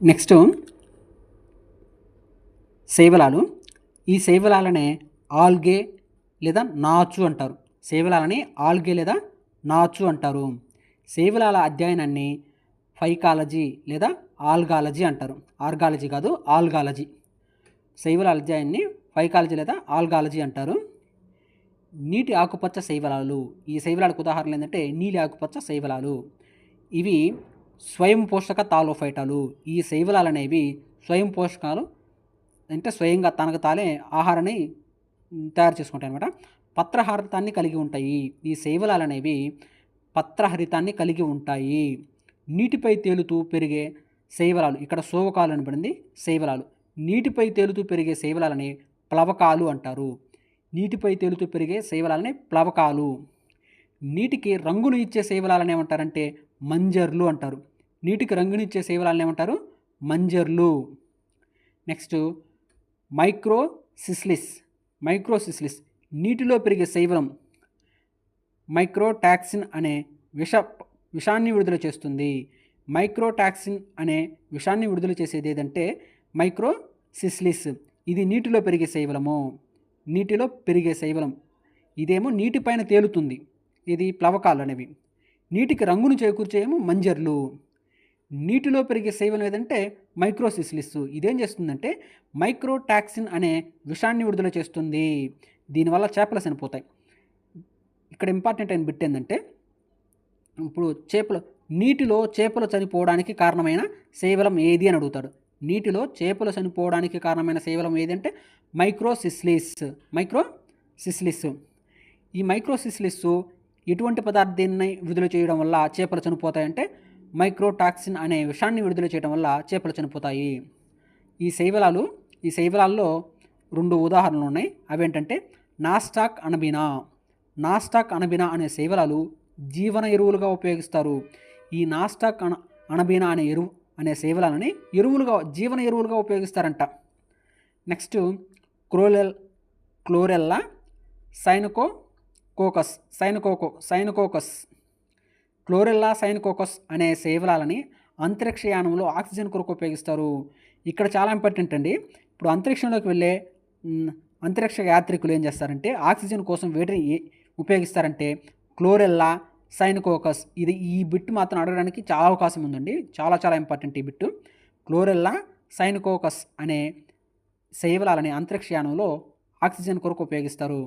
Next శైవలాలు. ఈ శైవలాలనే algae లేదా నాచు అంటారు. శైవలాలని ఆల్గే లేదా నాచు అంటారు. శైవలాల అధ్యయనాన్ని ఫైకాలజీ లేదా ఆల్గాలజీ అంటారు. ఆర్గాలజీ కాదు, ఆల్గాలజీ. శైవలాల అధ్యయనాన్ని ఫైకాలజీ లేదా ఆల్గాలజీ అంటారు. నీటి ఆకుపచ్చ శైవలాలు. ఈ శైవలాలకు ఉదాహరణలు ఏంటంటే నీలి ఆకుపచ్చ శైవలాలు. ఇవి స్వయం పోషక తాలోఫైటాలు. ఈ శైవలాలు అనేవి స్వయం పోషకాలు, అంటే స్వయంగా తనకు తానే ఆహారాన్ని తయారు చేసుకుంటాయి అనమాట. పత్రహరితాన్ని కలిగి ఉంటాయి. ఈ శైవలాలు అనేవి పత్రహరితాన్ని కలిగి ఉంటాయి. నీటిపై తేలుతూ పెరిగే శైవలాలు, ఇక్కడ సోవకాలు అనబడింది శైవలాలు. నీటిపై తేలుతూ పెరిగే శైవలాలని ప్లవకాలు అంటారు. నీటిపై తేలుతూ పెరిగే శైవలాలని ప్లవకాలు. నీటికి రంగును ఇచ్చే శైవలాలను ఏమంటారంటే మంజర్లు అంటారు. నీటికి రంగునిచ్చే శైవలాలను ఏమంటారు? మంజర్లు. నెక్స్ట్ మైక్రోసిస్లిస్. మైక్రోసిస్లిస్ నీటిలో పెరిగే శైవలం మైక్రోటాక్సిన్ అనే విషాన్ని విడుదల చేస్తుంది. మైక్రోటాక్సిన్ అనే విషాన్ని విడుదల చేసేది ఏదంటే మైక్రోసిస్లిస్. ఇది నీటిలో పెరిగే శైవలము. నీటిలో పెరిగే శైవలం. ఇదేమో నీటిపైన తేలుతుంది. ఇది ప్లవకాలు అనేవి. నీటికి రంగును చేకూర్చేమో మంజర్లు. నీటిలో పెరిగే శైవలం ఏదంటే మైక్రోసిస్లిస్. ఇదేం చేస్తుందంటే మైక్రోటాక్సిన్ అనే విషాన్ని విడుదల చేస్తుంది. దీనివల్ల చేపలు చనిపోతాయి. ఇక్కడ ఇంపార్టెంట్ అయిన బిట్ ఏంటంటే, ఇప్పుడు నీటిలో చేపలు చనిపోవడానికి కారణమైన శైవలం ఏది అని అడుగుతాడు. నీటిలో చేపలు చనిపోవడానికి కారణమైన శైవలం ఏది అంటే మైక్రోసిస్లిస్. మైక్రోసిస్లిస్. ఈ మైక్రోసిస్లిస్ ఎటువంటి పదార్థాన్ని విడుదల చేయడం వల్ల చేపలు చనిపోతాయంటే మైక్రోటాక్సిన్ అనే విషాన్ని విడుదల చేయడం వల్ల చేపలు చనిపోతాయి. ఈ శైవలాల్లో 2 ఉదాహరణలు ఉన్నాయి. అవేంటంటే నాస్టాక్ అనబినా. నాస్టాక్ అనబినా అనే శైవలాలు జీవన ఎరువులుగా ఉపయోగిస్తారు. ఈ నాస్టాక్ అనబినా అనే శైవలాలని జీవన ఎరువులుగా ఉపయోగిస్తారంట. Next chlorella synechococcus. Chlorella synechococcus అనే శైవలాలని అంతరిక్షయానంలో ఆక్సిజన్ కొరకు ఉపయోగిస్తారు. ఇక్కడ చాలా ఇంపార్టెంట్ అండి. ఇప్పుడు అంతరిక్షంలోకి వెళ్ళే అంతరిక్ష యాత్రికులు ఏం చేస్తారంటే ఆక్సిజన్ కోసం వేటిని ఉపయోగిస్తారంటే క్లోరెల్లా సైనకోకస్. ఈ బిట్ మాత్రం అడగడానికి చాలా అవకాశం ఉందండి. చాలా చాలా ఇంపార్టెంట్ ఈ బిట్టు. క్లోరెల్లా సైనకోకస్ అనే శైవలాలని అంతరిక్షయానంలో ఆక్సిజన్ కొరకు ఉపయోగిస్తారు.